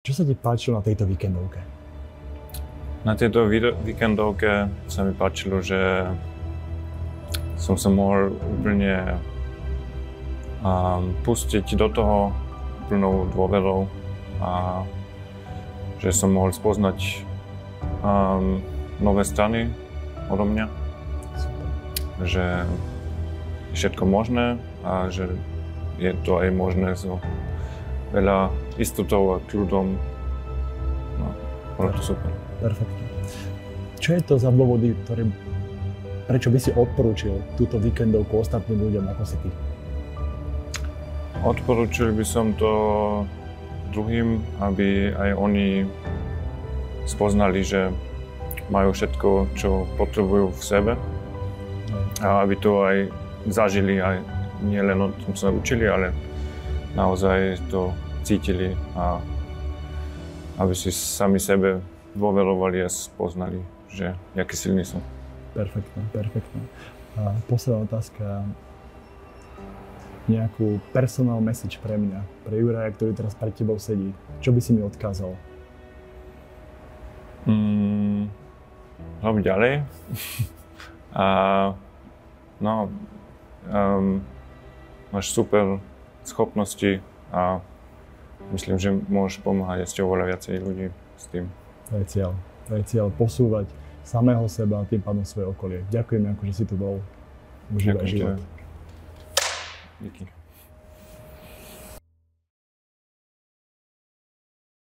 Čo sa ti páčilo na tejto víkendovke? Na tejto víkendovke sa mi páčilo, že som sa mohol úplne pustiť do toho plnou dôverou a že som mohol spoznať nové strany odo mňa. Super. Že je všetko možné a že je to aj možné so veľa istotou a kľudom. No, bolo to super. Perfektne. Čo je to za dôvody, prečo by si odporúčil túto víkendovku ostatným ľuďom ako si ty? Odporúčil by som to druhým, aby aj oni spoznali, že majú všetko, čo potrebujú v sebe a aby to aj zažili, aj nielen o tom sa učili, ale naozaj to cítili a aby si sami sebe dôverovali a spoznali, že aký silní sú. Perfektne, perfektne. A posledná otázka. Nejakú personal message pre mňa, pre Juraja, ktorý teraz pred tebou sedí. Čo by si mi odkázal? Rob ďalej. Máš super schopnosti a myslím, že môžeš pomáhať ešte oveľa viacej ľudí s tým. To je cieľ. To je cieľ posúvať samého seba a tým pádom svoje okolie. Ďakujem, že si tu bol. Užívaj život. Díky.